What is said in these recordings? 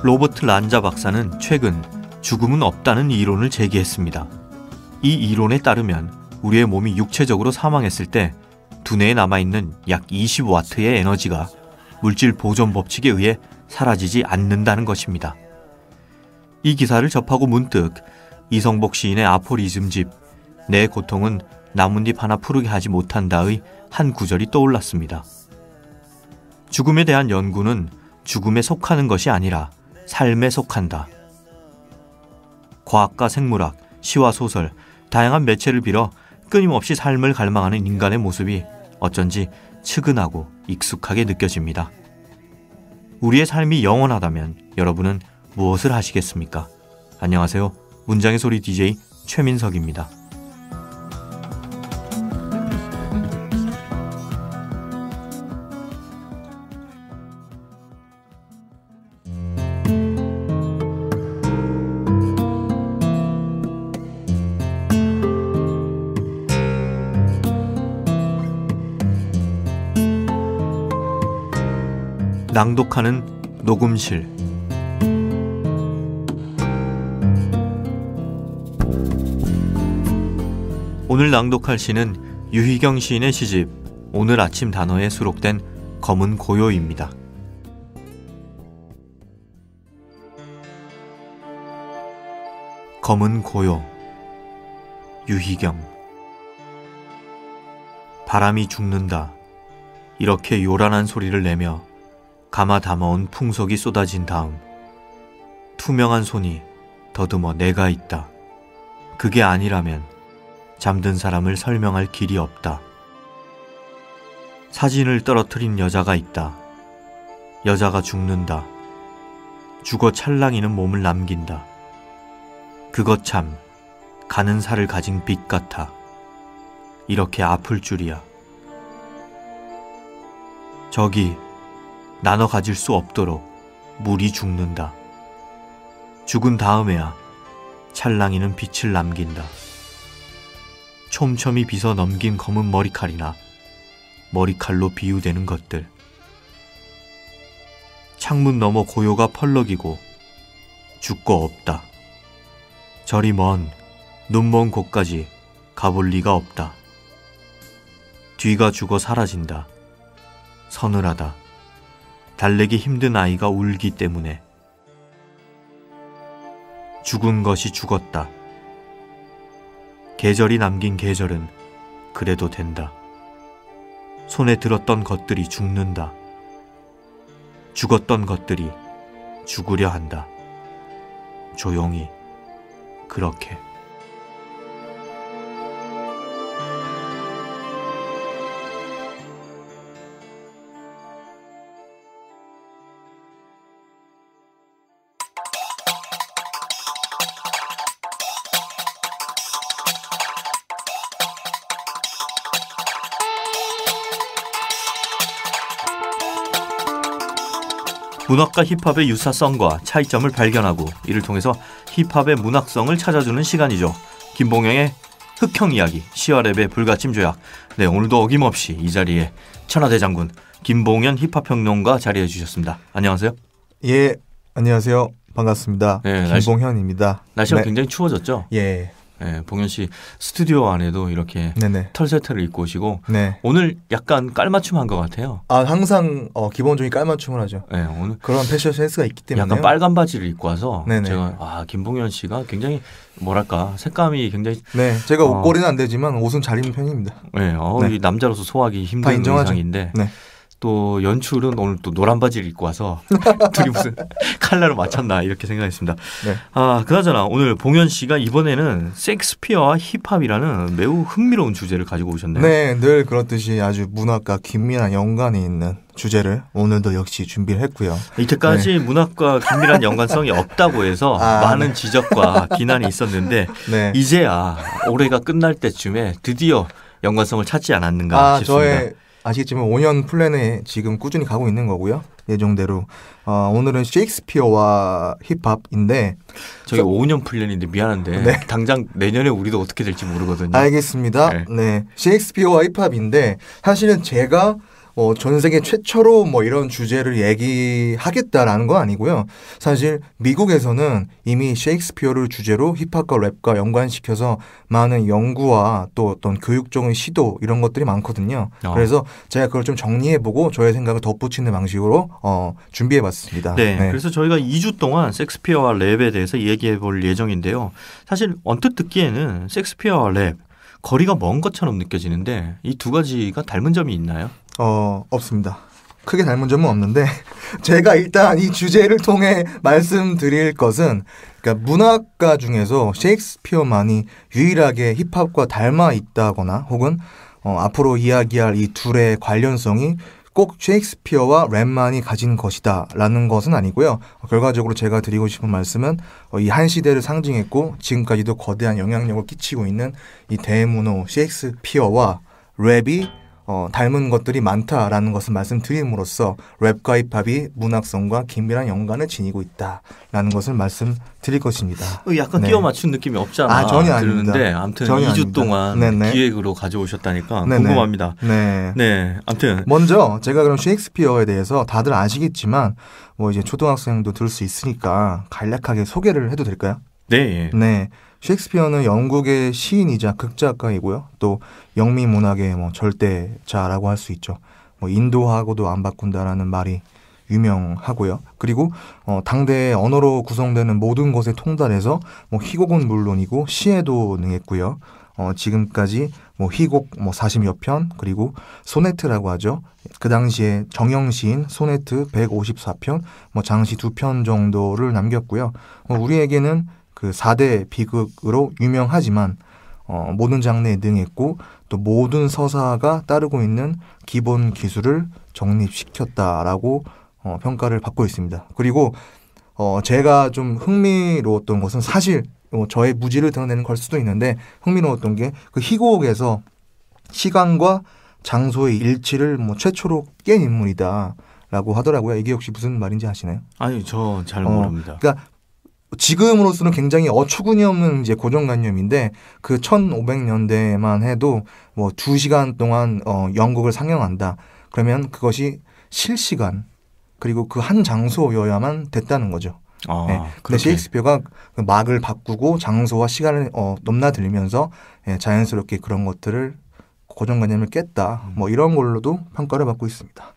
로버트 란자 박사는 최근 죽음은 없다는 이론을 제기했습니다. 이 이론에 따르면 우리의 몸이 육체적으로 사망했을 때 두뇌에 남아있는 약 20와트의 에너지가 물질 보존 법칙에 의해 사라지지 않는다는 것입니다. 이 기사를 접하고 문득 이성복 시인의 아포리즘집 내 고통은 나뭇잎 하나 푸르게 하지 못한다의 한 구절이 떠올랐습니다. 죽음에 대한 연구는 죽음에 속하는 것이 아니라 삶에 속한다. 과학과 생물학, 시와 소설, 다양한 매체를 빌어 끊임없이 삶을 갈망하는 인간의 모습이 어쩐지 측은하고 익숙하게 느껴집니다. 우리의 삶이 영원하다면 여러분은 무엇을 하시겠습니까? 안녕하세요. 문장의 소리 DJ 최민석입니다. 낭독하는 녹음실. 오늘 낭독할 시는 유희경 시인의 시집 오늘 아침 단어에 수록된 검은 고요입니다. 검은 고요. 유희경. 바람이 죽는다. 이렇게 요란한 소리를 내며 감아 담아온 풍속이 쏟아진 다음 투명한 손이 더듬어 내가 있다. 그게 아니라면 잠든 사람을 설명할 길이 없다. 사진을 떨어뜨린 여자가 있다. 여자가 죽는다. 죽어 찰랑이는 몸을 남긴다. 그것 참 가는 살을 가진 빛 같아. 이렇게 아플 줄이야. 저기 나눠 가질 수 없도록 물이 죽는다. 죽은 다음에야 찰랑이는 빛을 남긴다. 촘촘히 빗어 넘긴 검은 머리칼이나 머리칼로 비유되는 것들. 창문 너머 고요가 펄럭이고 죽고 없다. 저리 먼 눈먼 곳까지 가볼 리가 없다. 뒤가 죽어 사라진다. 서늘하다. 달래기 힘든 아이가 울기 때문에. 죽은 것이 죽었다. 계절이 남긴 계절은 그래도 된다. 손에 들었던 것들이 죽는다. 죽었던 것들이 죽으려 한다. 조용히 그렇게. 문학과 힙합의 유사성과 차이점을 발견하고 이를 통해서 힙합의 문학성을 찾아주는 시간이죠. 김봉영의 흑형 이야기, 시와랩의 불가침 조약. 네, 오늘도 어김없이 이 자리에 천하대장군 김봉현 힙합평론가 자리해 주셨습니다. 안녕하세요. 예, 안녕하세요. 반갑습니다. 네, 김봉현입니다. 날씨가 네. 굉장히 추워졌죠? 예. 네, 봉현 씨 스튜디오 안에도 이렇게 네네. 털세트를 입고 오시고 네. 오늘 약간 깔맞춤한 것 같아요. 아, 항상 기본적인 깔맞춤을 하죠. 네, 오늘 그런 패션 센스가 있기 때문에 약간 빨간 바지를 입고 와서 네네. 제가 김봉현 씨가 굉장히 뭐랄까 색감이 굉장히 네, 제가 옷걸이는 안 되지만 옷은 잘 입는 편입니다. 네, 네. 남자로서 소화하기 힘든 의상인데 네. 또 연출은 오늘 또 노란 바지를 입고 와서 둘이 무슨 칼라로 맞췄나 이렇게 생각했습니다. 네. 그나저나 오늘 봉현 씨가 이번에는 섹스피어와 힙합이라는 매우 흥미로운 주제를 가지고 오셨네요. 네, 늘 그렇듯이 아주 문학과 긴밀한 연관이 있는 주제를 오늘도 역시 준비를 했고요. 이때까지 네. 문학과 긴밀한 연관성이 없다고 해서 많은 네. 지적과 비난이 있었는데 네. 이제야 올해가 끝날 때쯤에 드디어 연관성을 찾지 않았는가 싶습니다. 저의 아시겠지만 5년 플랜에 지금 꾸준히 가고 있는 거고요. 예정대로. 오늘은 셰익스피어와 힙합인데 저기 5년 플랜인데 미안한데 네. 당장 내년에 우리도 어떻게 될지 모르거든요. 알겠습니다. 네. 셰익스피어와 힙합인데 사실은 제가 뭐 전 세계 최초로 뭐 이런 주제를 얘기하겠다라는 건 아니고요. 사실 미국에서는 이미 셰익스피어를 주제로 힙합과 랩과 연관시켜서 많은 연구와 또 어떤 교육적인 시도 이런 것들이 많거든요. 그래서 제가 그걸 좀 정리해보고 저의 생각을 덧붙이는 방식으로 준비해봤습니다. 네, 그래서 저희가 2주 동안 셰익스피어와 랩에 대해서 얘기해볼 예정인데요. 사실 언뜻 듣기에는 셰익스피어와 랩 거리가 먼 것처럼 느껴지는데 이 두 가지가 닮은 점이 있나요? 없습니다. 크게 닮은 점은 없는데 제가 일단 이 주제를 통해 말씀드릴 것은 그러니까 문학가 중에서 셰익스피어만이 유일하게 힙합과 닮아 있다거나 혹은 앞으로 이야기할 이 둘의 관련성이 꼭 셰익스피어와 랩만이 가진 것이다 라는 것은 아니고요. 결과적으로 제가 드리고 싶은 말씀은 이 한 시대를 상징했고 지금까지도 거대한 영향력을 끼치고 있는 이 대문호 셰익스피어와 랩이 닮은 것들이 많다라는 것을 말씀드림으로써 랩과 힙합이 문학성과 긴밀한 연관을 지니고 있다라는 것을 말씀드릴 것입니다. 약간 끼워 맞춘 느낌이 없잖아. 전혀 들는데 아닙니다. 아무튼 전혀 2주 아닙니다. 동안 네네. 기획으로 가져오셨다니까 네네. 궁금합니다. 네. 아무튼 먼저 제가 그럼 셰익스피어에 대해서 다들 아시겠지만 뭐 이제 초등학생도 들을 수 있으니까 간략하게 소개를 해도 될까요? 네. 셰익스피어는 영국의 시인이자 극작가이고요. 또 영미 문학의 뭐 절대자라고 할 수 있죠. 뭐 인도하고도 안 바꾼다라는 말이 유명하고요. 그리고 당대의 언어로 구성되는 모든 것에 통달해서 뭐 희곡은 물론이고 시에도 능했고요. 지금까지 뭐 희곡 뭐 40여 편 그리고 소네트라고 하죠. 그 당시에 정형 시인 소네트 154편, 뭐 장시 2편 정도를 남겼고요. 우리에게는 그 4대 비극으로 유명하지만 모든 장르에 능했고 또 모든 서사가 따르고 있는 기본 기술을 정립시켰다라고 평가를 받고 있습니다. 그리고 제가 좀 흥미로웠던 것은 사실 저의 무지를 드러내는 걸 수도 있는데 흥미로웠던 게 그 희곡에서 시간과 장소의 일치를 뭐 최초로 깬 인물이다라고 하더라고요. 이게 혹시 무슨 말인지 아시나요? 아니 저 잘 모릅니다. 그러니까 지금으로서는 굉장히 어처구니 없는 이제 고정관념인데 그 1500년대만 해도 뭐 2시간 동안 연극을 상영한다. 그러면 그것이 실시간 그리고 그 한 장소여야만 됐다는 거죠. 근데 셰익스피어가 그 막을 바꾸고 장소와 시간을 넘나들면서 자연스럽게 그런 것들을 고정관념을 깼다. 뭐 이런 걸로도 평가를 받고 있습니다.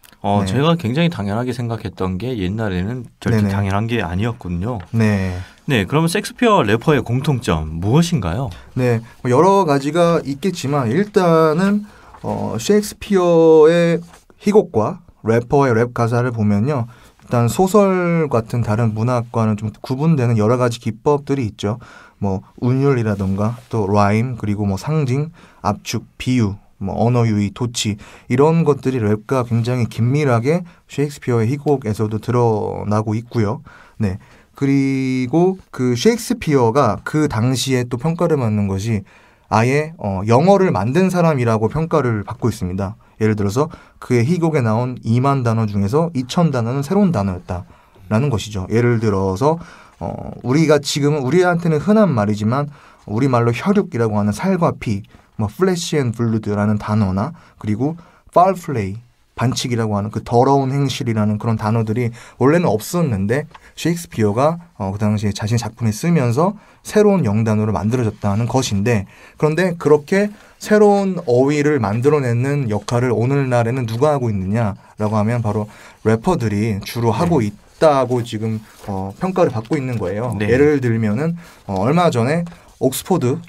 제가 굉장히 당연하게 생각했던 게 옛날에는 절대 당연한 게 아니었군요. 네, 그러면 셰익스피어와 래퍼의 공통점 무엇인가요? 뭐 여러 가지가 있겠지만 일단은 셰익스피어의 희곡과 래퍼의 랩 가사를 보면요. 일단 소설 같은 다른 문학과는 좀 구분되는 여러 가지 기법들이 있죠. 뭐 운율이라던가 또 라임 그리고 뭐 상징, 압축, 비유, 뭐 언어 유희, 도치 이런 것들이 랩과 굉장히 긴밀하게 셰익스피어의 희곡에서도 드러나고 있고요. 그리고 그 셰익스피어가 그 당시에 또 평가를 받는 것이 아예 영어를 만든 사람이라고 평가를 받고 있습니다. 예를 들어서 그의 희곡에 나온 2만 단어 중에서 2천 단어는 새로운 단어였다라는 것이죠. 예를 들어서 우리가 지금은 우리한테는 흔한 말이지만 우리말로 혈육이라고 하는 살과 피, 뭐 플래시 앤 블루드라는 단어나 그리고 foul play 반칙이라고 하는 그 더러운 행실이라는 그런 단어들이 원래는 없었는데 셰익스피어가 그 당시에 자신의 작품에 쓰면서 새로운 영단어를 만들어졌다는 것인데 그런데 그렇게 새로운 어휘를 만들어내는 역할을 오늘날에는 누가 하고 있느냐라고 하면 바로 래퍼들이 주로 하고 있다고 지금 평가를 받고 있는 거예요. 예를 들면은 얼마 전에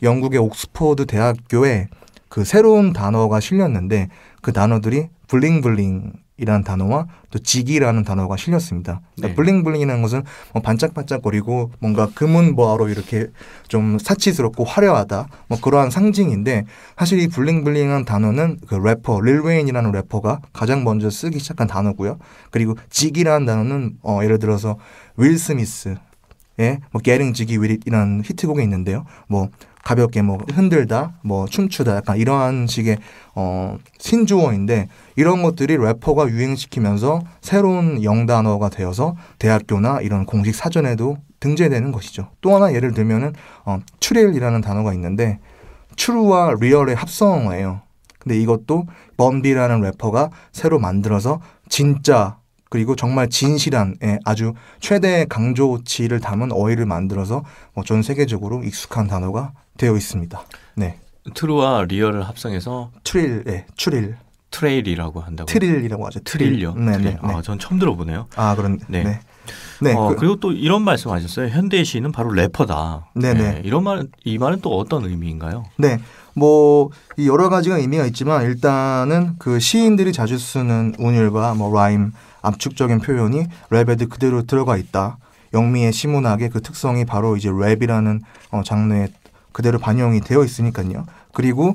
영국의 옥스포드 대학교에 그 새로운 단어가 실렸는데 그 단어들이 블링블링이라는 단어와 또 직이라는 단어가 실렸습니다. 그러니까 블링블링이라는 것은 뭐 반짝반짝거리고 뭔가 금은보화로 이렇게 좀 사치스럽고 화려하다 뭐 그러한 상징인데 사실 이 블링블링한 단어는 그 래퍼 릴 웨인이라는 래퍼가 가장 먼저 쓰기 시작한 단어고요. 그리고 직이라는 단어는 예를 들어서 윌 스미스의 뭐 Getting Jiggy With It이라는 히트곡이 있는데요. 뭐 가볍게 뭐 흔들다, 뭐 춤추다 약간 이러한 식의 신조어인데 이런 것들이 래퍼가 유행시키면서 새로운 영단어가 되어서 대학교나 이런 공식 사전에도 등재되는 것이죠. 또 하나 예를 들면은 트릴이라는 단어가 있는데 true와 real의 합성어예요. 근데 이것도 범비라는 래퍼가 새로 만들어서 진짜 그리고 정말 진실한 아주 최대 강조치를 담은 어휘를 만들어서 전 세계적으로 익숙한 단어가 되어 있습니다. 네. 트루와 리얼을 합성해서 추릴. 트레일이라고 한다고. 트릴이라고 하죠. 트릴요. 네, 트릴. 네, 네. 전 처음 들어보네요. 그런 네. 네. 네. 그리고 또 이런 말씀하셨어요. 현대의 시인은 바로 래퍼다. 네네. 이 말은 또 어떤 의미인가요? 네. 이 여러 가지가 의미가 있지만 일단은 그 시인들이 자주 쓰는 운율과 라임, 압축적인 표현이 랩에도 그대로 들어가 있다. 영미의 시문학의 그 특성이 바로 이제 랩이라는 장르에 그대로 반영이 되어 있으니까요. 그리고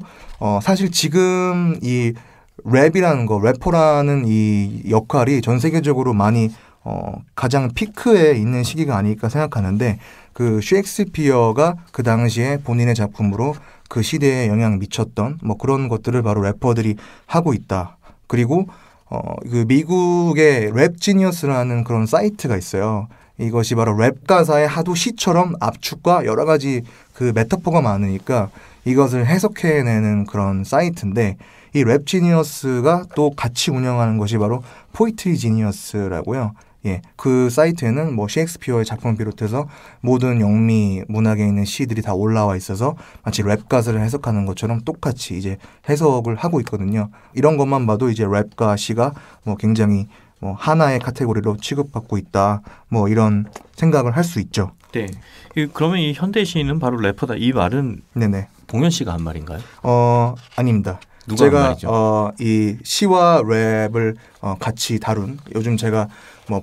사실 지금 이 랩이라는 거, 래퍼라는 이 역할이 전 세계적으로 많이 가장 피크에 있는 시기가 아닐까 생각하는데 그 셰익스피어가 그 당시에 본인의 작품으로 그 시대에 영향 미쳤던 그런 것들을 바로 래퍼들이 하고 있다. 그리고 그 미국의 랩지니어스라는 그런 사이트가 있어요. 이것이 바로 랩 가사의 하도 시처럼 압축과 여러 가지 그 메타포가 많으니까 이것을 해석해내는 그런 사이트인데 이 랩지니어스가 또 같이 운영하는 것이 바로 포이트리 지니어스라고요. 예, 그 사이트에는 셰익스피어의 작품을 비롯해서 모든 영미 문학에 있는 시들이 다 올라와 있어서 마치 랩 가사를 해석하는 것처럼 똑같이 이제 해석을 하고 있거든요. 이런 것만 봐도 이제 랩과 시가 굉장히 하나의 카테고리로 취급받고 있다. 이런 생각을 할 수 있죠. 네. 그러면 이 현대 시인은 바로 래퍼다. 이 말은 네네. 봉현 씨가 한 말인가요? 아닙니다. 누가 한 제가 말이죠? 이 시와 랩을 같이 다룬 요즘 제가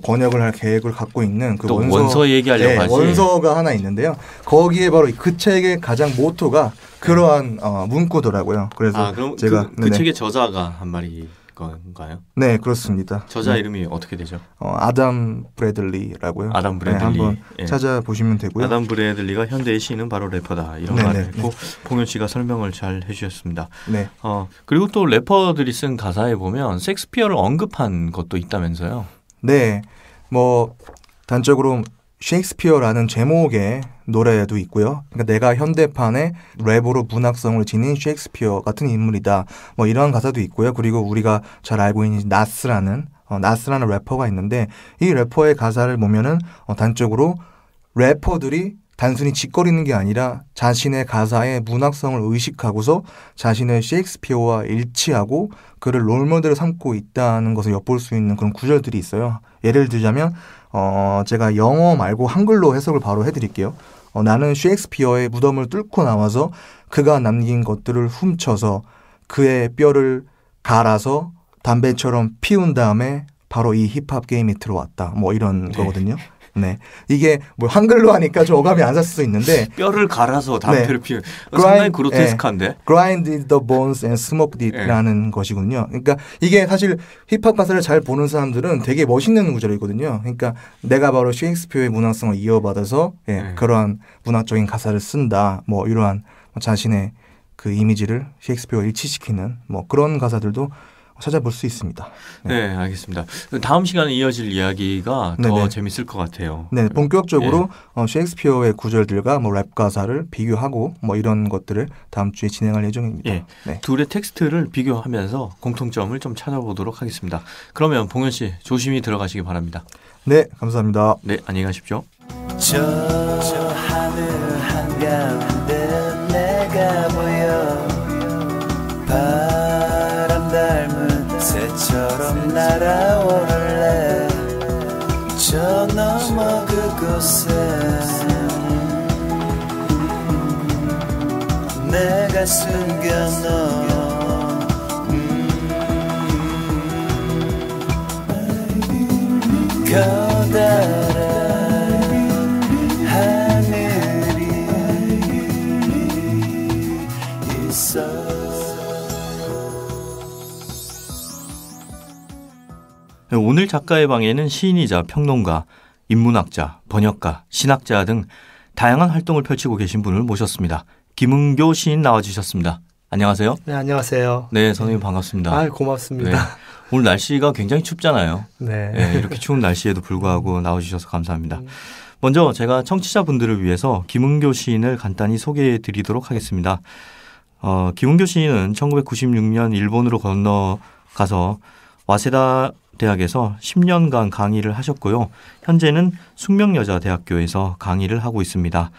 번역을 할 계획을 갖고 있는 그 원서 얘기하려고 하지. 원서가 하나 있는데요. 거기에 바로 그 책의 가장 모토가 그러한 문구더라고요. 그래서 그럼 제가 그 책의 저자가 한 말이 건가요? 네, 그렇습니다. 저자 이름이 어떻게 되죠? 아담 브래들리라고요. 아담 브래들리. 한번 찾아보시면 되고요. 아담 브래들리가 현대의 시인은 바로 래퍼다. 이런 말을 했고 봉현 씨가 설명을 잘 해주셨습니다. 네. 그리고 또 래퍼들이 쓴 가사에 보면 셰익스피어를 언급한 것도 있다면서요? 네. 단적으로 셰익스피어라는 제목의 노래도 있고요. 그러니까 내가 현대판의 랩으로 문학성을 지닌 셰익스피어 같은 인물이다. 이런 가사도 있고요. 그리고 우리가 잘 알고 있는 나스라는 래퍼가 있는데 이 래퍼의 가사를 보면은 단적으로 래퍼들이 단순히 짓거리는 게 아니라 자신의 가사의 문학성을 의식하고서 자신의 셰익스피어와 일치하고 그를 롤모델을 삼고 있다는 것을 엿볼 수 있는 그런 구절들이 있어요. 예를 들자면 제가 영어 말고 한글로 해석을 바로 해드릴게요. 나는 셰익스피어의 무덤을 뚫고 나와서 그가 남긴 것들을 훔쳐서 그의 뼈를 갈아서 담배처럼 피운 다음에 바로 이 힙합 게임에 들어왔다. 이런 거거든요. 네, 이게 한글로 하니까 좀 어감이 안 살 수도 있는데 뼈를 갈아서 담배를 피우는 상당히 그로테스크한데. Grind the bones and smoke it라는 것이군요. 그러니까 이게 사실 힙합 가사를 잘 보는 사람들은 되게 멋있는 구절이거든요. 그러니까 내가 바로 셰익스피어의 문학성을 이어받아서 그러한 문학적인 가사를 쓴다. 이러한 자신의 그 이미지를 셰익스피어와 일치시키는 그런 가사들도 찾아볼 수 있습니다. 네, 알겠습니다. 다음 시간에 이어질 이야기가 더 재밌을 것 같아요. 네, 본격적으로 셰익스피어의 구절들과 랩 가사를 비교하고 이런 것들을 다음 주에 진행할 예정입니다. 네. 둘의 텍스트를 비교하면서 공통점을 좀 찾아보도록 하겠습니다. 그러면 봉현 씨 조심히 들어가시기 바랍니다. 네, 감사합니다. 네, 안녕히 가십시오. 저 하늘 한가운데 내가 보여 바람 닮은 새처럼 날아오를래 저 너머 그곳에 내가 숨겨놓은 커다란 하늘이 있어. 오늘 작가의 방에는 시인이자 평론가, 인문학자, 번역가, 신학자 등 다양한 활동을 펼치고 계신 분을 모셨습니다. 김은교 시인 나와주셨습니다. 안녕하세요. 네, 안녕하세요. 네, 선생님 반갑습니다. 고맙습니다. 네, 오늘 날씨가 굉장히 춥잖아요. 네. 네, 이렇게 추운 날씨에도 불구하고 나와주셔서 감사합니다. 먼저 제가 청취자분들을 위해서 김은교 시인을 간단히 소개해 드리도록 하겠습니다. 김은교 씨는 1996년 일본으로 건너가서 와세다 대학에서 10년간 강의를 하셨고요. 현재는 숙명여자대학교에서 강의를 하고 있습니다.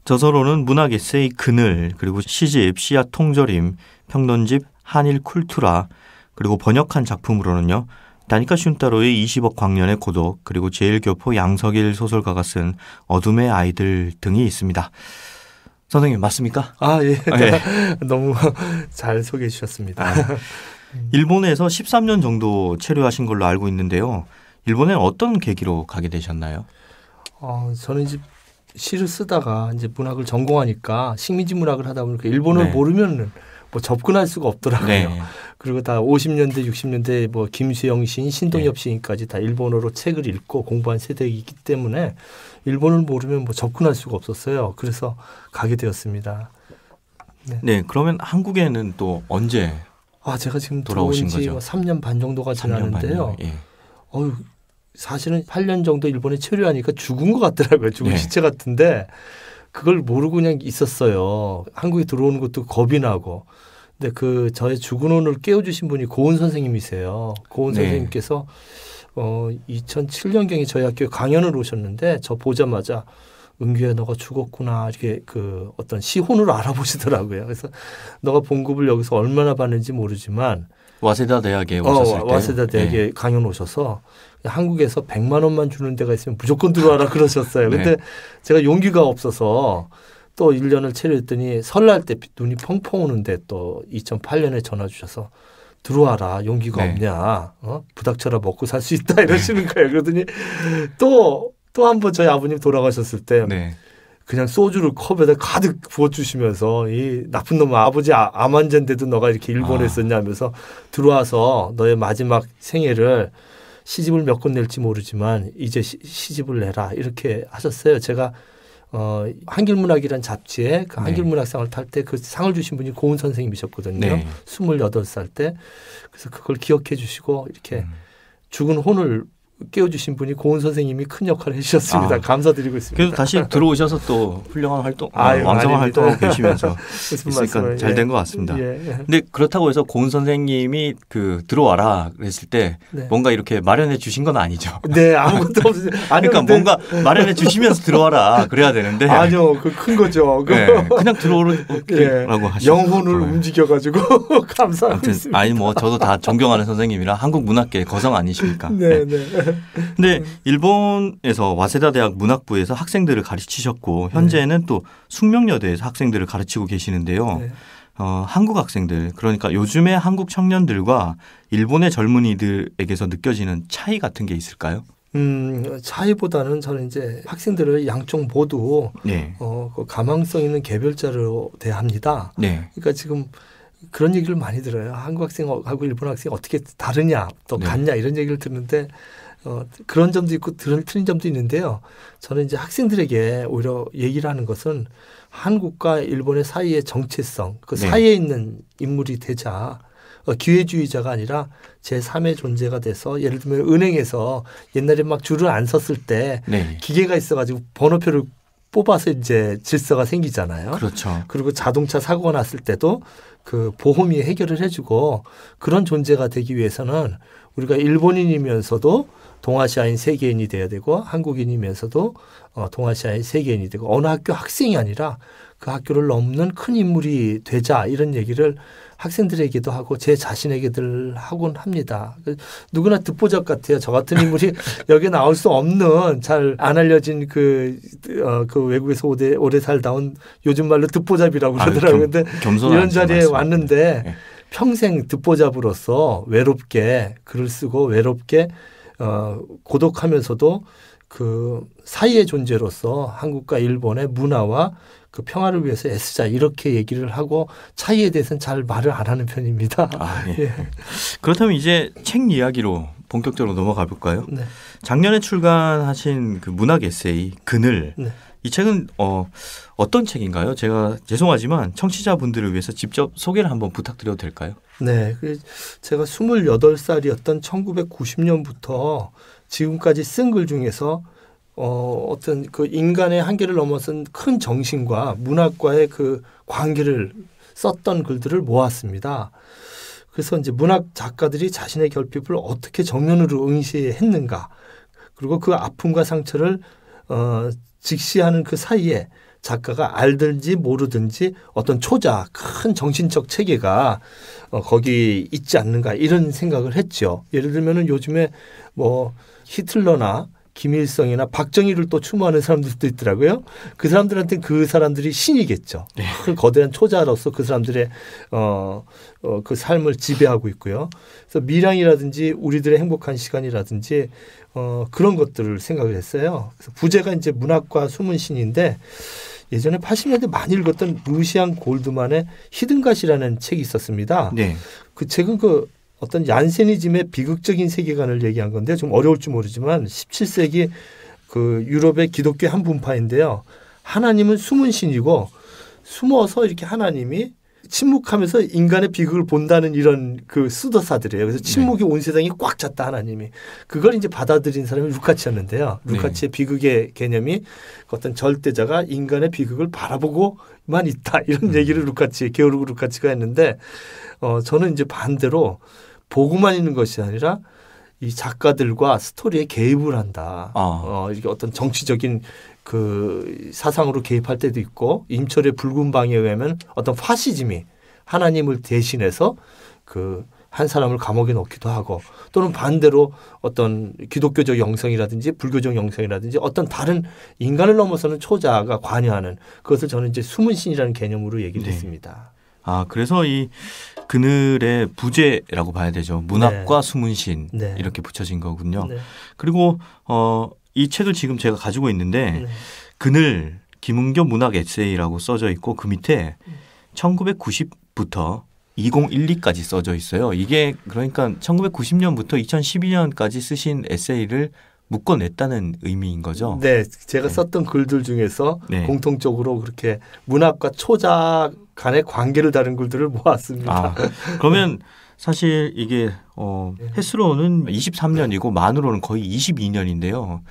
저서로는 문학 에세이 그늘, 그리고 시집 씨앗 통조림, 평론집 한일 쿨투라, 그리고 번역한 작품으로는요. 다니카 슌타로의 20억 광년의 고독, 그리고 제일교포 양석일 소설가가 쓴 어둠의 아이들 등이 있습니다. 선생님 맞습니까? 예. 네. 너무 잘 소개해 주셨습니다. 일본에서 13년 정도 체류하신 걸로 알고 있는데요. 일본에 어떤 계기로 가게 되셨나요? 저는 이제 시를 쓰다가 이제 문학을 전공하니까 식민지 문학을 하다 보니까 일본어를 네. 모르면은 뭐 접근할 수가 없더라고요. 네. 그리고 다 50년대, 60년대 뭐 김수영 시인, 신동엽 네. 시인까지 다 일본어로 책을 읽고 공부한 세대이기 때문에 일본을 모르면 뭐 접근할 수가 없었어요. 그래서 가게 되었습니다. 네, 그러면 한국에는 또 언제 제가 지금 돌아오신 들어온 지 거죠? 3년 반 정도가 3년 지났는데요. 반이요? 예. 사실은 8년 정도 일본에 체류하니까 죽은 것 같더라고요. 죽은 네. 시체 같은데 그걸 모르고 그냥 있었어요. 한국에 들어오는 것도 겁이 나고. 근데 저의 죽은 혼을 깨워주신 분이 고은 선생님이세요. 고은 네. 선생님께서 2007년경에 저희 학교에 강연을 오셨는데 저 보자마자 은규야 너가 죽었구나 이렇게 어떤 시혼으로 알아보시더라고요. 그래서 너가 봉급을 여기서 얼마나 받는지 모르지만 와세다 대학에 오셨을 때 와세다 대학에 강연 오셔서 한국에서 100만 원만 주는 데가 있으면 무조건 들어와라 그러셨어요. 근데 네. 제가 용기가 없어서 또 1년을 체류했더니 설날 때 눈이 펑펑 오는데 또 2008년에 전화 주셔서 들어와라 용기가 네. 없냐 부닥쳐라 먹고 살 수 있다 이러시는 거예요. 그러더니 또 한 번 저희 아버님 돌아가셨을 때 네. 그냥 소주를 컵에다 가득 부어주시면서 이 나쁜 놈아 아버지 암 환자인데도 너가 이렇게 일본에 있었냐면서 들어와서 너의 마지막 생애를 시집을 몇 권 낼지 모르지만 이제 시집을 내라 이렇게 하셨어요. 제가 한길문학이란 잡지에 그 한길문학상을 탈 때 그 상을 주신 분이 고은 선생님이셨거든요. 네. 28살 때. 그래서 그걸 기억해 주시고 이렇게 죽은 혼을 깨워주신 분이 고은 선생님이 큰 역할을 해주셨습니다. 감사드리고 있습니다. 그래서 다시 들어오셔서 또 훌륭한 활동, 아유, 왕성한 아닙니다. 활동하고 계시면서 무슨 있으니까 말씀을, 잘 된 것 같습니다. 예. 근데 그렇다고 해서 고은 선생님이 들어와라 그랬을 때 네. 뭔가 이렇게 마련해 주신 건 아니죠. 네, 아무것도 없어요. 그러니까 뭔가 마련해 주시면서 들어와라 그래야 되는데. 아니요, 큰 거죠. 네, 그냥 들어오라고 하시죠. 영혼을 움직여가지고 감사하고 있습니다. 아니 뭐 저도 다 존경하는 선생님이라 한국 문학계 거성 아니십니까? 네. 근데 일본에서 와세다 대학 문학부에서 학생들을 가르치셨고 현재는 또 숙명여대에서 학생들을 가르치고 계시는데요. 네. 한국 학생들 그러니까 요즘의 한국 청년들과 일본의 젊은이들에게서 느껴지는 차이 같은 게 있을까요? 차이보다는 저는 이제 학생들을 양쪽 모두 네. 그 가망성 있는 개별자로 대합니다. 네. 그러니까 지금 그런 얘기를 많이 들어요. 한국 학생하고 일본 학생 어떻게 다르냐, 또 네. 같냐 이런 얘기를 듣는데 그런 점도 있고 틀린 점도 있는데요. 저는 이제 학생들에게 오히려 얘기를 하는 것은 한국과 일본의 사이의 정체성, 그 네. 사이에 있는 인물이 되자 기회주의자가 아니라 제3의 존재가 돼서 예를 들면 은행에서 옛날에 막 줄을 안 섰을 때 네. 기계가 있어가지고 번호표를 뽑아서 이제 질서가 생기잖아요. 그렇죠. 그리고 자동차 사고가 났을 때도 그 보험이 해결을 해주고 그런 존재가 되기 위해서는 우리가 일본인이면서도 동아시아인 세계인이 돼야 되고 한국인이면서도 동아시아인 세계인이 되고 어느 학교 학생이 아니라 그 학교를 넘는 큰 인물이 되자 이런 얘기를 학생들에게도 하고 제 자신에게들 하곤 합니다. 누구나 듣보잡 같아요. 저 같은 인물이 여기에 나올 수 없는 잘 안 알려진 그 외국에서 오래 살다 온 요즘 말로 듣보잡이라고 그러더라고요. 근데 이런 자리에 왔는데 네. 평생 듣보잡으로서 외롭게 글을 쓰고 외롭게 고독하면서도 그 사이의 존재로서 한국과 일본의 문화와 그 평화를 위해서 애쓰자 이렇게 얘기를 하고 차이에 대해서는 잘 말을 안 하는 편입니다. 예. 예. 그렇다면 이제 책 이야기로 본격적으로 넘어가 볼까요? 네. 작년에 출간하신 그 문학 에세이 그늘 네. 이 책은 어떤 책인가요? 제가 죄송하지만 청취자분들을 위해서 직접 소개를 한번 부탁드려도 될까요? 네. 제가 28살이었던 1990년부터 지금까지 쓴 글 중에서 어떤 그 인간의 한계를 넘어선 큰 정신과 문학과의 그 관계를 썼던 글들을 모았습니다. 그래서 이제 문학 작가들이 자신의 결핍을 어떻게 정면으로 응시했는가, 그리고 그 아픔과 상처를 직시하는 그 사이에 작가가 알든지 모르든지 어떤 초자, 큰 정신적 체계가 거기 있지 않는가, 이런 생각을 했죠. 예를 들면은 요즘에 뭐 히틀러나 김일성이나 박정희를 또 추모하는 사람들도 있더라고요. 그 사람들한테는 그 사람들이 신이겠죠. 네. 그 거대한 초자로서 그 사람들의 그 삶을 지배하고 있고요. 그래서 미량이라든지 우리들의 행복한 시간이라든지 그런 것들을 생각을 했어요. 그래서 부제가 이제 문학과 숨은 신인데, 예전에 80년대 많이 읽었던 루시안 골드만의 히든갓이라는 책이 있었습니다. 네. 그 책은 그 어떤 얀세니즘의 비극적인 세계관을 얘기한 건데 좀 어려울지 모르지만 17세기 그 유럽의 기독교의 한 분파인데요. 하나님은 숨은 신이고 숨어서 이렇게 하나님이 침묵하면서 인간의 비극을 본다는 이런 그 수도사들이에요. 그래서 침묵이 온 세상이 꽉 찼다, 하나님이. 그걸 이제 받아들인 사람이 루카치였는데요. 루카치의 비극의 개념이 어떤 절대자가 인간의 비극을 바라보고만 있다, 이런 얘기를 게오르그 루카치가 했는데, 저는 이제 반대로 보고만 있는 것이 아니라 이 작가들과 스토리에 개입을 한다. 이렇게 어떤 정치적인 그 사상으로 개입할 때도 있고, 임철의 붉은 방에 의하면 어떤 파시즘이 하나님을 대신해서 그 한 사람을 감옥에 넣기도 하고, 또는 반대로 어떤 기독교적 영성이라든지 불교적 영성이라든지 어떤 다른 인간을 넘어서는 초자가 관여하는, 그것을 저는 이제 숨은 신이라는 개념으로 얘기를 했습니다. 그래서 이 그늘의 부제라고 봐야 되죠. 문학과 숨은 신, 이렇게 붙여진 거군요. 네. 그리고 이 책을 지금 제가 가지고 있는데 그늘 김은교 문학 에세이라고 써져 있고, 그 밑에 1990부터 2012까지 써져 있어요. 이게 그러니까 1990년부터 2012년까지 쓰신 에세이를 묶어냈다는 의미인 거죠. 네, 제가 썼던 글들 중에서 공통적으로 그렇게 문학과 초자 간의 관계를 다룬 글들을 모았습니다. 그러면 사실 이게 햇수로는 23년이고 만으로는 거의 22년인데요.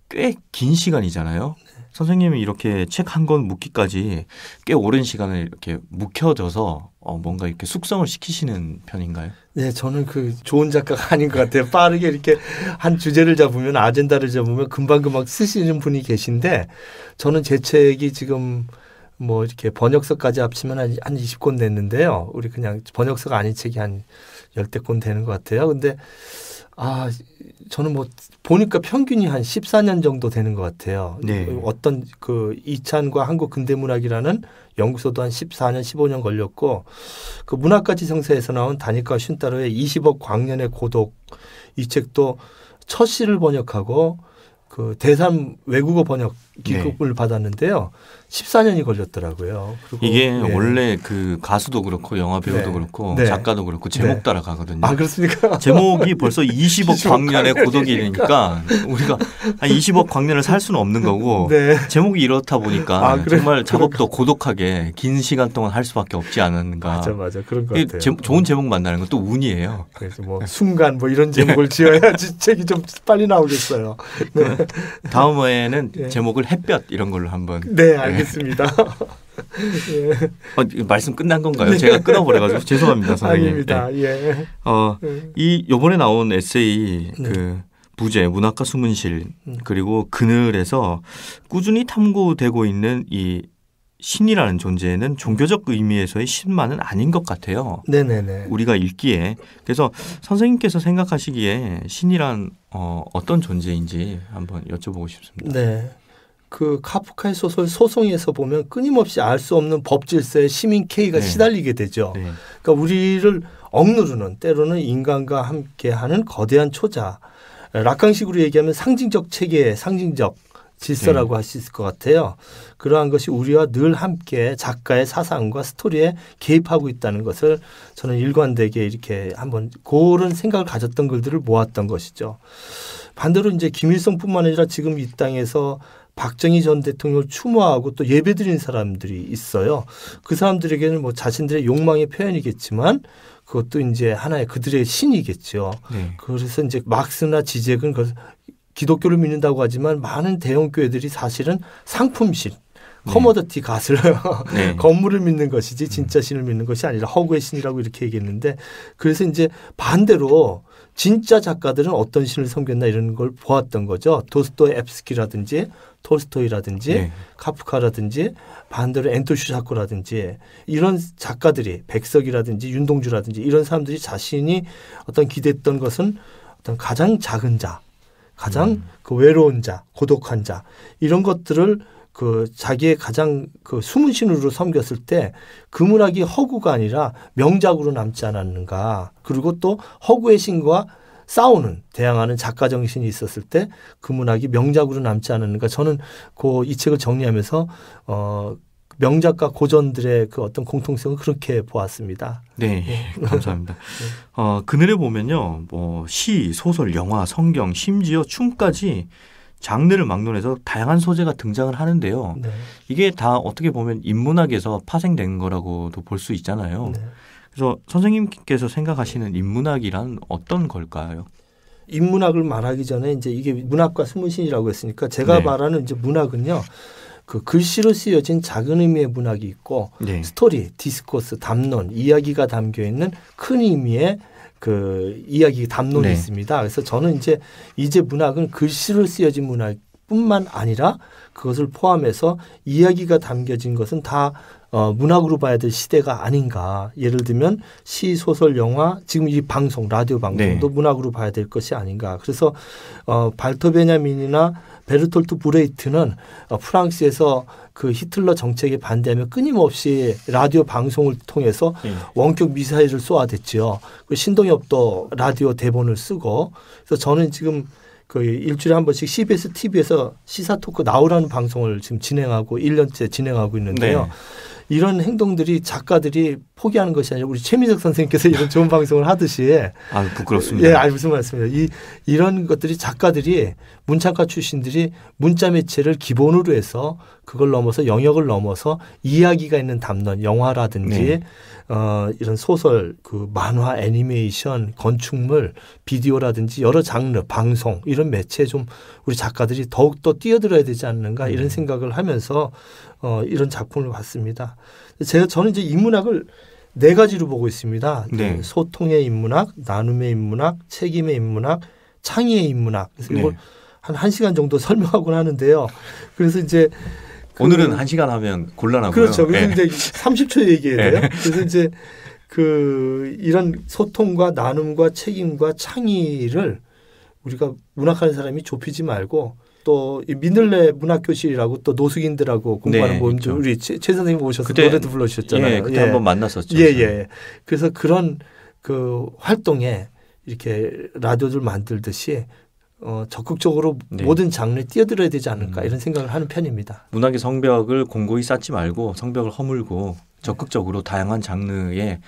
꽤 긴 시간이잖아요. 선생님이 이렇게 책 한 권 묵기까지 꽤 오랜 시간을 이렇게 묵혀져서 뭔가 이렇게 숙성을 시키시는 편인가요? 네, 저는 그 좋은 작가가 아닌 것 같아요. 빠르게 이렇게 한 주제를 잡으면, 아젠다를 잡으면 금방금방 쓰시는 분이 계신데, 저는 제 책이 지금 뭐 이렇게 번역서까지 합치면 한 20권 냈는데요. 우리 그냥 번역서가 아닌 책이 한 10권 되는 것 같아요. 근데 저는 뭐 보니까 평균이 한 14년 정도 되는 것 같아요. 네. 어떤 그 이찬과 한국 근대문학이라는 연구소도 한 14년, 15년 걸렸고, 그 문학가지성서에서 나온 다니카 슌타로의 20억 광년의 고독, 이 책도 첫 시를 번역하고 그 대산 외국어 번역 기급을 받았는데요. 14년이 걸렸더라고요. 그리고 이게 원래 그 가수도 그렇고 영화 배우도 그렇고 작가도 그렇고 제목 따라 가거든요. 그렇습니까? 제목이 벌써 20억 광년의 고독이니까 우리가 한 20억 광년을 살 수는 없는 거고, 제목이 이렇다 보니까 정말 작업도 고독하게 긴 시간 동안 할 수밖에 없지 않은가. 맞아. 그런 것 같아요. 좋은 제목 만나는 건 또 운이에요. 그래서 뭐 순간 뭐 이런 제목을 지어야지 책이 좀 빨리 나오겠어요. 다음에는 제목을 햇볕 이런 걸로 한번. 네, 알겠습니다. 말씀 끝난 건가요? 제가 끊어버려가지고 죄송합니다, 선생님. 아닙니다. 이 요번에 나온 에세이 그 부제 문학과 숨은실 그리고 그늘에서 꾸준히 탐구되고 있는 이 신이라는 존재는 종교적 의미에서의 신만은 아닌 것 같아요. 네네네. 우리가 읽기에. 그래서 선생님께서 생각하시기에 신이란 어떤 존재인지 한번 여쭤보고 싶습니다. 네. 그 카프카의 소설 소송에서 보면 끊임없이 알 수 없는 법 질서에 시민 K가 시달리게 되죠. 그러니까 우리를 억누르는, 때로는 인간과 함께하는 거대한 초자. 락강식으로 얘기하면 상징적 체계, 상징적 질서라고 할 수 있을 것 같아요. 그러한 것이 우리와 늘 함께 작가의 사상과 스토리에 개입하고 있다는 것을 저는 일관되게 이렇게 한번 그런 생각을 가졌던 글들을 모았던 것이죠. 반대로 이제 김일성뿐만 아니라 지금 이 땅에서 박정희 전 대통령을 추모하고 또 예배드리는 사람들이 있어요. 그 사람들에게는 뭐 자신들의 욕망의 표현이겠지만 그것도 이제 하나의 그들의 신이겠죠. 그래서 이제 막스나 지젝은 기독교를 믿는다고 하지만 많은 대형 교회들이 사실은 상품신, 커머더티 갓을 네. 건물을 믿는 것이지 진짜 신을 믿는 것이 아니라 허구의 신이라고 이렇게 얘기했는데 그래서 이제 반대로 진짜 작가들은 어떤 신을 섬겼나 이런 걸 보았던 거죠. 도스토옙스키라든지 톨스토이라든지 네. 카프카라든지 반대로 앤토슈샤코라든지 이런 작가들이 백석이라든지 윤동주라든지 이런 사람들이 자신이 어떤 기대했던 것은 어떤 가장 작은 자, 가장 그 외로운 자, 고독한 자 이런 것들을 그 자기의 가장 그 숨은 신으로 섬겼을 때 그 문학이 허구가 아니라 명작으로 남지 않았는가. 그리고 또 허구의 신과 싸우는 대항하는 작가 정신이 있었을 때 그 문학이 명작으로 남지 않았는가. 저는 그 이 책을 정리하면서 명작과 고전들의 그 어떤 공통성을 그렇게 보았습니다. 네, 감사합니다. 그늘에 보면요, 뭐 시, 소설, 영화, 성경, 심지어 춤까지 장르를 막론해서 다양한 소재가 등장을 하는데요. 네. 이게 다 어떻게 보면 인문학에서 파생된 거라고도 볼 수 있잖아요. 네. 그래서 선생님께서 생각하시는 인문학이란 어떤 걸까요? 인문학을 말하기 전에 이제 이게 문학과 숨은신이라고 했으니까 제가 네. 말하는 이제 문학은요. 그 글씨로 쓰여진 작은 의미의 문학이 있고 네. 스토리, 디스코스, 담론, 이야기가 담겨 있는 큰 의미의 그 이야기 담론이 네. 있습니다. 그래서 저는 이제 문학은 글씨로 쓰여진 문학뿐만 아니라 그것을 포함해서 이야기가 담겨진 것은 다 문학으로 봐야 될 시대가 아닌가. 예를 들면 시, 소설, 영화, 지금 이 방송, 라디오 방송도 네. 문학으로 봐야 될 것이 아닌가. 그래서 발터 베냐민이나 베르톨트 브레이트는 프랑스에서 그 히틀러 정책에 반대하며 끊임없이 라디오 방송을 통해서 네. 원격 미사일을 쏘아댔죠. 신동엽도 라디오 대본을 쓰고 그래서 저는 지금 그 일주일에 한 번씩 CBS TV에서 시사 토크 나오라는 방송을 지금 진행하고 1년째 진행하고 있는데요. 네. 이런 행동들이 작가들이 포기하는 것이 아니라 우리 최민석 선생님께서 이런 좋은 방송을 하듯이 아, 부끄럽습니다. 예, 아니 무슨 말씀이에요. 이런 것들이 작가들이 문창과 출신들이 문자 매체를 기본으로 해서 그걸 넘어서 영역을 넘어서 이야기가 있는 담론, 영화라든지 네. 이런 소설, 그 만화, 애니메이션, 건축물, 비디오라든지 여러 장르, 방송 이런 매체에 좀 우리 작가들이 더욱 더 뛰어들어야 되지 않는가 이런 생각을 하면서 이런 작품을 봤습니다. 저는 이제 인문학을 네 가지로 보고 있습니다. 네. 소통의 인문학, 나눔의 인문학, 책임의 인문학, 창의의 인문학. 그래서 이걸 네. 한 1시간 정도 설명하곤 하는데요. 그래서 이제 오늘은 1시간 하면 곤란하고요. 그렇죠. 그래서 네. 이제 30초 얘기해야 돼요. 네. 그래서 이제 이런 소통과 나눔과 책임과 창의를 우리가 문학하는 사람이 좁히지 말고 또 이 민들레 문학교실이라고 또 노숙인들하고 공부하는 네, 모임 있죠. 우리 최 선생님 오셔서 그때, 노래도 불러주셨잖아요. 예, 그때 한번 만났었죠. 예. 그래서 그런 그 활동에 이렇게 라디오를 만들듯이 적극적으로 네. 모든 장르에 뛰어들어야 되지 않을까 이런 생각을 하는 편입니다. 문학의 성벽을 공고히 쌓지 말고 성벽을 허물고 적극적으로 다양한 장르에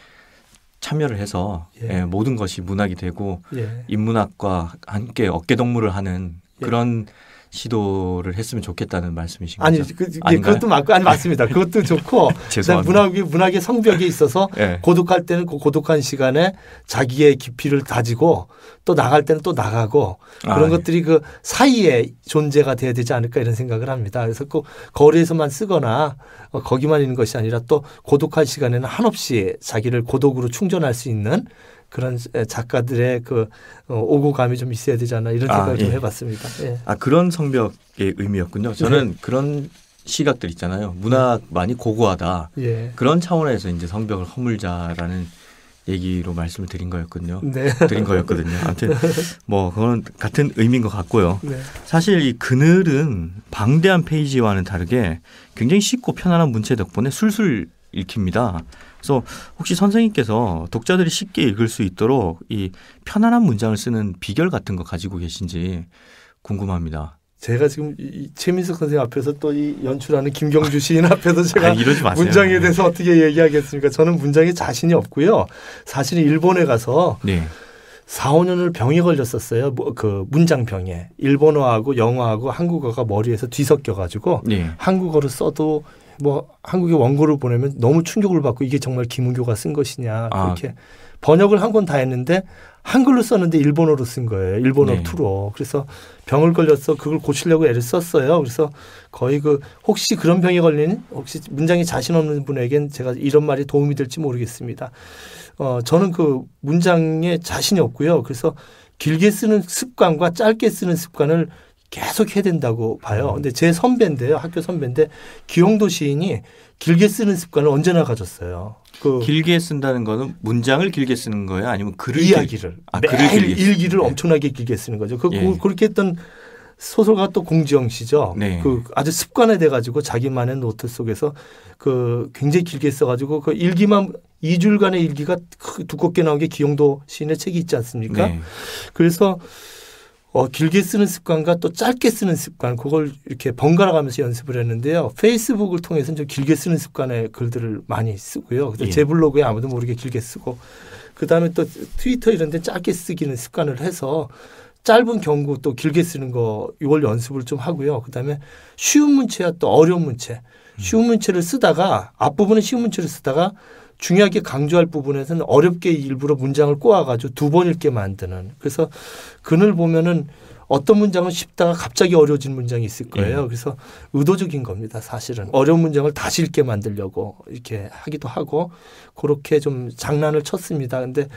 참여를 해서 예. 예, 모든 것이 문학이 되고 예. 인문학과 함께 어깨동무를 하는 예. 그런 시도를 했으면 좋겠다는 말씀이신 거죠? 아니 아닌가요? 그것도 맞고 아니 맞습니다. 그것도 좋고 죄송합니다. 문학의 성벽에 있어서 예. 고독할 때는 그 고독한 시간에 자기의 깊이를 다지고 또 나갈 때는 또 나가고 그런 아, 것들이 그 사이에 존재가 돼야 되지 않을까 이런 생각을 합니다. 그래서 꼭 거리에서만 쓰거나 거기만 있는 것이 아니라 또 고독할 시간에는 한없이 자기를 고독으로 충전할 수 있는 그런 작가들의 그 오고감이 좀 있어야 되지 않나 이런 생각을 좀 예. 해봤습니다. 예. 아 그런 성벽의 의미였군요. 저는 그런 시각들 있잖아요. 문학만이 고고하다. 예. 그런 차원에서 이제 성벽을 허물자라는 얘기로 말씀을 드린 거였거든요. 네. 아무튼 뭐 그건 같은 의미인 것 같고요. 네. 사실 이 그늘은 방대한 페이지와는 다르게 굉장히 쉽고 편안한 문체 덕분에 술술 읽힙니다. 그래서 혹시 선생님께서 독자들이 쉽게 읽을 수 있도록 이 편안한 문장을 쓰는 비결 같은 거 가지고 계신지 궁금합니다. 제가 지금 최민석 선생님 앞에서 또 이 연출하는 김경주 시인 앞에서 제가 이러지 마세요. 문장에 대해서 어떻게 얘기하겠습니까? 저는 문장에 자신이 없고요. 사실은 일본에 가서 네. 4, 5년을 병에 걸렸었어요. 그 문장병에. 일본어하고 영어하고 한국어가 머리에서 뒤섞여 가지고 네. 한국어로 써도 뭐 한국에 원고를 보내면 너무 충격을 받고 이게 정말 김은교가 쓴 것이냐 그렇게 번역을 한 권 다 했는데 한글로 썼는데 일본어로 쓴 거예요. 일본어 네. 투로. 그래서 병을 걸려서 그걸 고치려고 애를 썼어요. 그래서 거의 혹시 그런 병에 걸린 혹시 문장에 자신 없는 분에겐 제가 이런 말이 도움이 될지 모르겠습니다. 저는 그 문장에 자신이 없고요. 그래서 길게 쓰는 습관과 짧게 쓰는 습관을 계속 해야 된다고 봐요. 근데 제 선배인데요. 학교 선배인데 기용도 시인이 길게 쓰는 습관을 언제나 가졌어요. 길게 쓴다는 거는 문장을 길게 쓰는 거예요? 아니면 글을 이야기를 글을 매일 길게 일기를 엄청나게 길게 쓰는 거죠. 예. 그렇게 했던 소설가 또 공지영 씨죠. 네. 아주 습관화 돼가지고 자기만의 노트 속에서 굉장히 길게 써가지고 그 일기만 2줄간의 일기가 두껍게 나온 게 기용도 시인의 책이 있지 않습니까? 네. 그래서 길게 쓰는 습관과 또 짧게 쓰는 습관 그걸 이렇게 번갈아 가면서 연습을 했는데요. 페이스북을 통해서는 좀 길게 쓰는 습관의 글들을 많이 쓰고요. 예. 제 블로그에 아무도 모르게 길게 쓰고 그다음에 또 트위터 이런 데 짧게 쓰기는 습관을 해서 짧은 경고 또 길게 쓰는 거 이걸 연습을 좀 하고요. 그다음에 쉬운 문체와 또 어려운 문체. 쉬운 문체를 쓰다가 앞부분은 쉬운 문체를 쓰다가 중요하게 강조할 부분에서는 어렵게 일부러 문장을 꼬아가지고 두 번 읽게 만드는. 그래서 글을 보면은 어떤 문장은 쉽다가 갑자기 어려워진 문장이 있을 거예요. 그래서 의도적인 겁니다. 사실은. 어려운 문장을 다시 읽게 만들려고 이렇게 하기도 하고 그렇게 좀 장난을 쳤습니다. 근데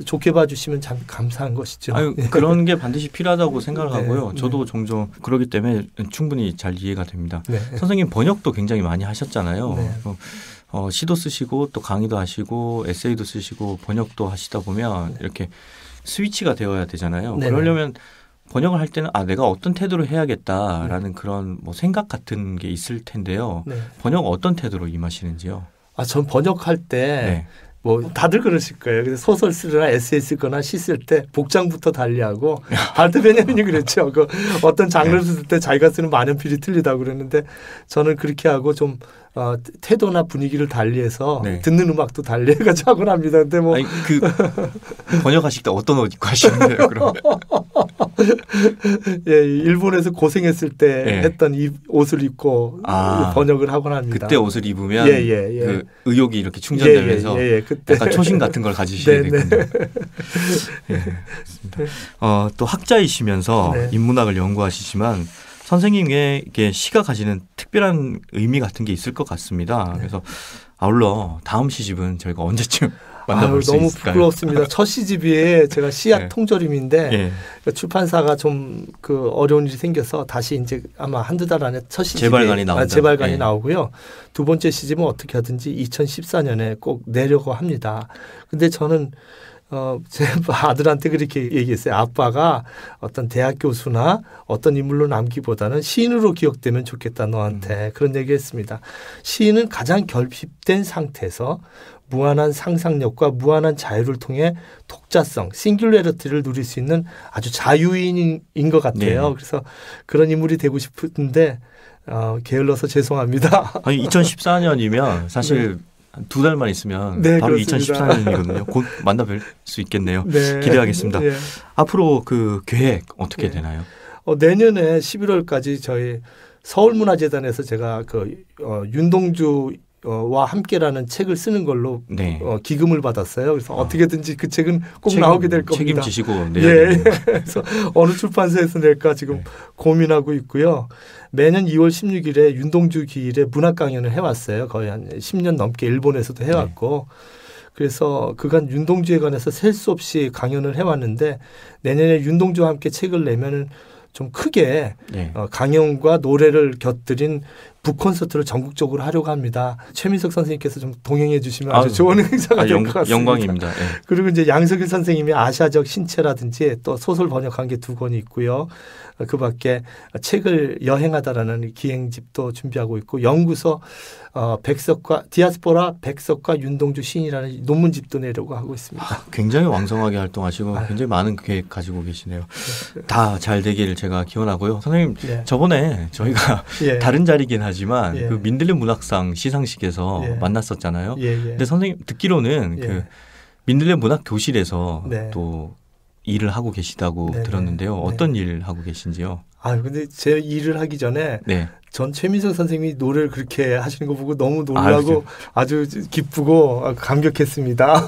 좋게 봐주시면 참 감사한 것이죠. 그런 게 반드시 필요하다고 생각을 하고요. 네. 저도 종종 그러기 때문에 충분히 잘 이해가 됩니다. 네. 선생님 번역도 굉장히 많이 하셨잖아요. 네. 시도 쓰시고 또 강의도 하시고 에세이도 쓰시고 번역도 하시다 보면 이렇게 스위치가 되어야 되잖아요. 네네. 그러려면 번역을 할 때는 내가 어떤 태도로 해야겠다라는 그런 생각 같은 게 있을 텐데요. 네. 번역 어떤 태도로 임하시는지요? 전 번역할 때 네. 다들 그러실 거예요. 그래서 소설 쓰거나 에세이 쓰거나 시 쓸 때 복장부터 달리하고 발트 베냐민이 그랬죠. 어떤 장르를 쓸 때 자기가 쓰는 만연필이 틀리다고 그랬는데 저는 그렇게 하고 좀 태도나 분위기를 달리해서 듣는 음악도 달리해가지고 하곤 합니다. 근데 번역하실 때 어떤 옷 입고 하시는데요? 그러면? 예, 일본에서 고생했을 때 했던 이 옷을 입고 번역을 하곤 합니다. 그때 옷을 입으면 그 의욕이 이렇게 충전되면서 그때. 약간 초심 같은 걸 가지시게 되군요. 또 학자이시면서 인문학을 연구하시지만 선생님에게 시가 가지는 특별한 의미 같은 게 있을 것 같습니다. 그래서 아울러 다음 시집은 저희가 언제쯤 만나볼 수 너무 있을까요? 부끄럽습니다. 첫 시집이 제가 시약 통조림인데 출판사가 좀 어려운 일이 생겨서 다시 이제 아마 한두 달 안에 첫 시집이 재발간이 나오고요. 두 번째 시집은 어떻게 하든지 2014년에 꼭 내려고 합니다. 근데 저는 제 아들한테 그렇게 얘기했어요. 아빠가 어떤 대학 교수나 어떤 인물로 남기보다는 시인으로 기억되면 좋겠다 너한테 그런 얘기했습니다. 시인은 가장 결핍된 상태에서 무한한 상상력과 무한한 자유를 통해 독자성, 싱귤레리티를 누릴 수 있는 아주 자유인인 것 같아요. 그래서 그런 인물이 되고 싶은데 게을러서 죄송합니다. 2014년이면 사실 두 달만 있으면 바로 그렇습니다. 2014년이거든요. 곧 만나뵐 수 있겠네요. 기대하겠습니다. 앞으로 계획 어떻게 되나요? 내년에 11월까지 저희 서울문화재단에서 제가 윤동주와 함께라는 책을 쓰는 걸로 기금을 받았어요. 그래서 어떻게든지 그 책은 꼭 나오게 될 겁니다. 책임지시고 내야 그래서 어느 출판사에서 낼까 지금 고민하고 있고요. 매년 2월 16일에 윤동주 기일에 문학 강연을 해왔어요. 거의 한 10년 넘게 일본에서도 해왔고 그래서 그간 윤동주에 관해서 셀 수 없이 강연을 해왔는데 내년에 윤동주와 함께 책을 내면은 좀 크게 강연과 노래를 곁들인 북콘서트를 전국적으로 하려고 합니다. 최민석 선생님께서 좀 동행해 주시면 아주 좋은 행사가 될 것 같습니다. 영광입니다. 그리고 이제 양석일 선생님이 아시아적 신체라든지 또 소설 번역한 게 2권이 있고요. 그 밖에 책을 여행하다라는 기행집도 준비하고 있고 연구서 디아스포라 백석과 윤동주 시인이라는 논문집도 내려고 하고 있습니다. 굉장히 왕성하게 활동하시고 굉장히 많은 계획 가지고 계시네요. 다 잘 되기를 제가 기원하고요. 선생님 저번에 저희가 다른 자리긴 하지만 그 민들레 문학상 시상식에서 만났었잖아요. 근데 선생님 듣기로는 민들레 문학 교실에서 또 일을 하고 계시다고 들었는데요. 어떤 일 하고 계신지요? 근데 제 일을 하기 전에 전 최민석 선생님이 노래를 그렇게 하시는 거 보고 너무 놀라고 아주 기쁘고 감격했습니다.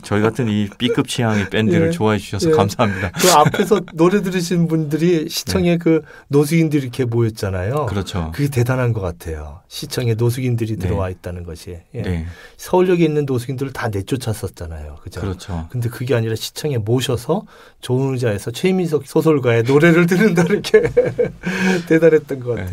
저희 같은 이 B급 취향의 밴드를 예. 좋아해 주셔서 예. 감사합니다. 그 앞에서 노래 들으신 분들이 시청에 네. 그 노숙인들이 이렇게 모였잖아요. 그렇죠. 그게 대단한 것 같아요. 시청에 노숙인들이 네. 들어와 있다는 것이. 예. 네. 서울역에 있는 노숙인들을 다 내쫓았었잖아요. 그죠? 그렇죠. 근데 그게 아니라 시청에 모셔서 좋은 의자에서 최민석 소설가의 노래를 듣는다 이렇게 대단했던 것 같아요.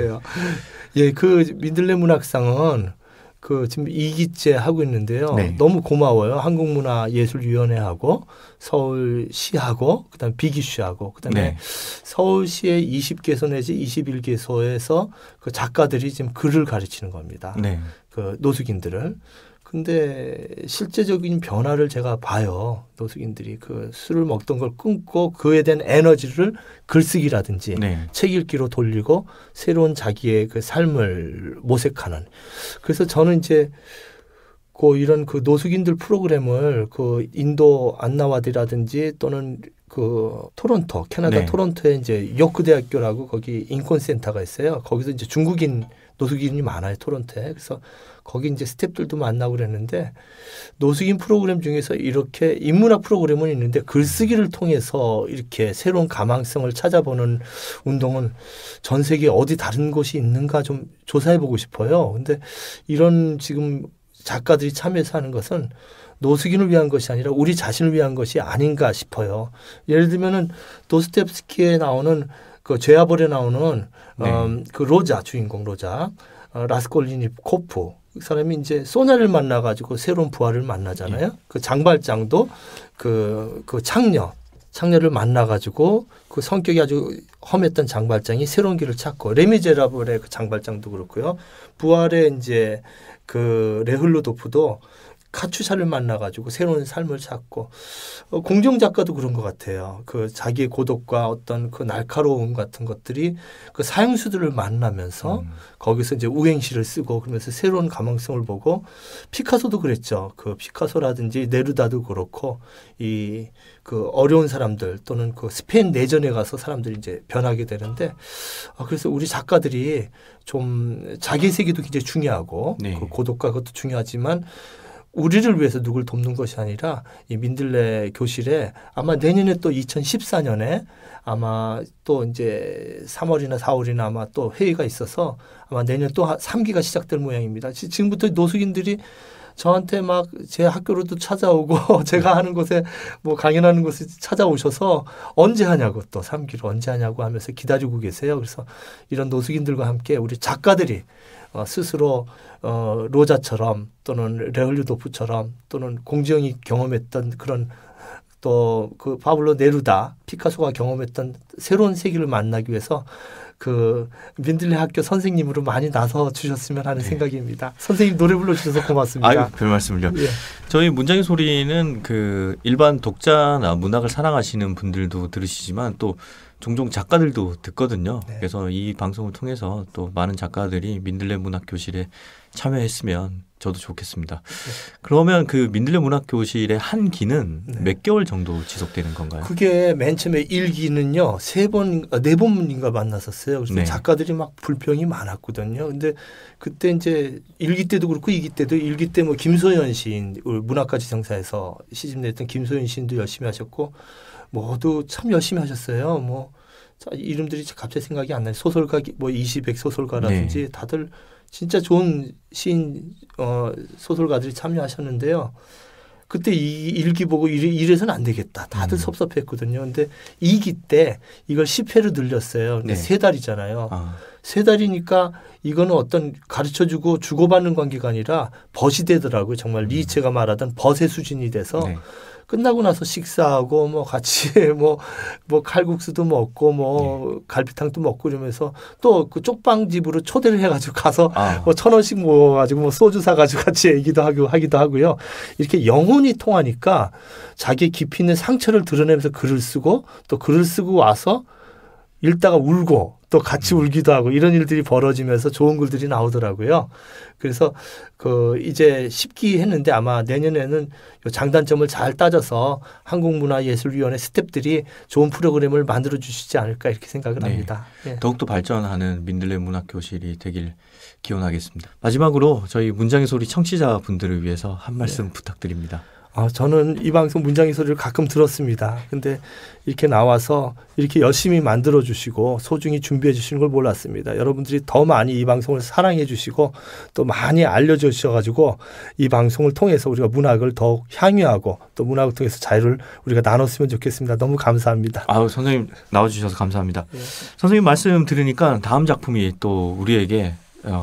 예, 그 민들레 문학상은 그 지금 2기째 하고 있는데요. 네. 너무 고마워요. 한국문화예술위원회하고 서울시하고 그다음 비기슈하고 그다음에 네. 서울시의 20개소 내지 21개소에서 그 작가들이 지금 글을 가르치는 겁니다. 네. 그 노숙인들을. 근데 실제적인 변화를 제가 봐요. 노숙인들이 그 술을 먹던 걸 끊고 그에 대한 에너지를 글쓰기라든지 네. 책 읽기로 돌리고 새로운 자기의 그 삶을 모색하는. 그래서 저는 이제 그 이런 그 노숙인들 프로그램을 그 인도 안나와디라든지 또는 그 토론토, 캐나다 네. 토론토에 이제 요크 대학교라고 거기 인권센터가 있어요. 거기서 이제 중국인 노숙인이 많아요, 토론토에. 그래서 거기 이제 스태프들도 만나고 그랬는데 노숙인 프로그램 중에서 이렇게 인문학 프로그램은 있는데 글쓰기를 통해서 이렇게 새로운 가망성을 찾아보는 운동은 전 세계 어디 다른 곳이 있는가 좀 조사해 보고 싶어요. 근데 이런 지금 작가들이 참여해서 하는 것은 노숙인을 위한 것이 아니라 우리 자신을 위한 것이 아닌가 싶어요. 예를 들면은 도스토옙스키에 나오는 그 죄아벌에 나오는 네. 그 로자 주인공 로자 라스콜리니코프 그 사람이 이제 소냐를 만나가지고 새로운 부하를 만나잖아요. 그 장발장도 그 창녀를 만나가지고 그 성격이 아주 험했던 장발장이 새로운 길을 찾고 레미제라블의 그 장발장도 그렇고요. 부활의 이제 그 레흘로도프도 카츄샤를 만나가지고 새로운 삶을 찾고 공정 작가도 그런 것 같아요. 그 자기의 고독과 어떤 그 날카로움 같은 것들이 그 사형수들을 만나면서 거기서 이제 우행시를 쓰고 그러면서 새로운 가망성을 보고 피카소도 그랬죠. 그 피카소라든지 네루다도 그렇고 이 그 어려운 사람들 또는 그 스페인 내전에 가서 사람들이 이제 변하게 되는데 그래서 우리 작가들이 좀 자기 세계도 굉장히 중요하고 네. 그 고독과 그것도 중요하지만 우리를 위해서 누굴 돕는 것이 아니라 이 민들레 교실에 아마 내년에 또 2014년에 아마 또 이제 3월이나 4월이나 아마 또 회의가 있어서 아마 내년 또 3기가 시작될 모양입니다. 지금부터 노숙인들이 저한테 막 제 학교로도 찾아오고 제가 하는 곳에 뭐 강연하는 곳에 찾아오셔서 언제 하냐고 또 3기를 언제 하냐고 하면서 기다리고 계세요. 그래서 이런 노숙인들과 함께 우리 작가들이 스스로 로자처럼 또는 레흘리도프처럼 또는 공지영이 경험했던 그런 또 그 파블로 네루다 피카소가 경험했던 새로운 세계를 만나기 위해서 그 민들레 학교 선생님으로 많이 나서 주셨으면 하는 생각입니다. 선생님 노래 불러주셔서 고맙습니다. 아유, 별 말씀을요. 예. 저희 문장의 소리는 그 일반 독자나 문학을 사랑하시는 분들도 들으시지만 또 종종 작가들도 듣거든요. 네. 그래서 이 방송을 통해서 또 많은 작가들이 민들레 문학교실에 참여했으면 저도 좋겠습니다. 그러면 그 민들레 문학교실의 한 기는 네. 몇 개월 정도 지속되는 건가요? 그게 맨 처음에 1기는요. 4번인가 만났었어요. 그래서 네. 작가들이 막 불평이 많았거든요. 근데 그때 이제 1기 때도 그렇고 2기 때도 1기 때 뭐 김소연 시인 문학가 지성사에서 시집 냈던 김소연 시인도 열심히 하셨고 모두 참 열심히 하셨어요. 뭐 이름들이 갑자기 생각이 안 나요. 소설가 뭐 이시백 소설가라든지 네. 다들 진짜 좋은 시인 소설가들이 참여하셨는데요. 그때 이 1기 보고 이래서는 안 되겠다. 다들 섭섭했거든요. 근데 2기 때 이걸 10회로 늘렸어요. 근데 네. 3달이잖아요. 아, 3달이니까 이거는 어떤 가르쳐주고 주고받는 관계가 아니라 벗이 되더라고요. 정말 리체가 말하던 벗의 수준이 돼서 네. 끝나고 나서 식사하고 뭐 같이 뭐 칼국수도 먹고 뭐 갈비탕도 먹고 이러면서 또 그 쪽방집으로 초대를 해가지고 가서 뭐 1,000원씩 모아가지고 뭐 소주 사가지고 같이 얘기도 하기도 하고요. 이렇게 영혼이 통하니까 자기의 깊이 있는 상처를 드러내면서 글을 쓰고 또 글을 쓰고 와서 읽다가 울고 또 같이 울기도 하고 이런 일들이 벌어지면서 좋은 글들이 나오더라고요. 그래서 이제 10기 했는데 아마 내년에는 요 장단점을 잘 따져서 한국문화예술위원회 스태프들이 좋은 프로그램을 만들어 주시지 않을까 이렇게 생각을 합니다. 예. 더욱더 발전하는 민들레 문학교실이 되길 기원하겠습니다. 마지막으로 저희 문장의 소리 청취자분들을 위해서 한 말씀 부탁드립니다. 저는 이 방송 문장의 소리를 가끔 들었습니다. 근데 이렇게 나와서 이렇게 열심히 만들어 주시고 소중히 준비해 주시는 걸 몰랐습니다. 여러분들이 더 많이 이 방송을 사랑해 주시고 또 많이 알려주셔가지고 이 방송을 통해서 우리가 문학을 더욱 향유하고 또 문학을 통해서 자유를 우리가 나눴으면 좋겠습니다. 너무 감사합니다. 선생님 나와주셔서 감사합니다. 선생님 말씀 들으니까 다음 작품이 또 우리에게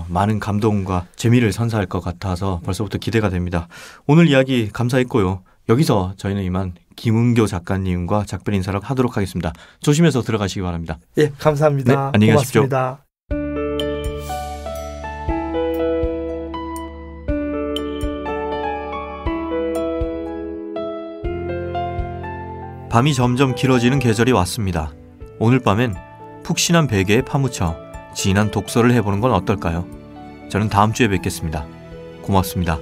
많은 감동과 재미를 선사할 것 같아서 벌써부터 기대가 됩니다. 오늘 이야기 감사했고요. 여기서 저희는 이만 김은교 작가님과 작별 인사를 하도록 하겠습니다. 조심해서 들어가시기 바랍니다. 예, 감사합니다. 네, 안녕히 가십시오. 고맙습니다. 밤이 점점 길어지는 계절이 왔습니다. 오늘 밤엔 푹신한 베개에 파묻혀 진한 독서를 해보는 건 어떨까요? 저는 다음 주에 뵙겠습니다. 고맙습니다.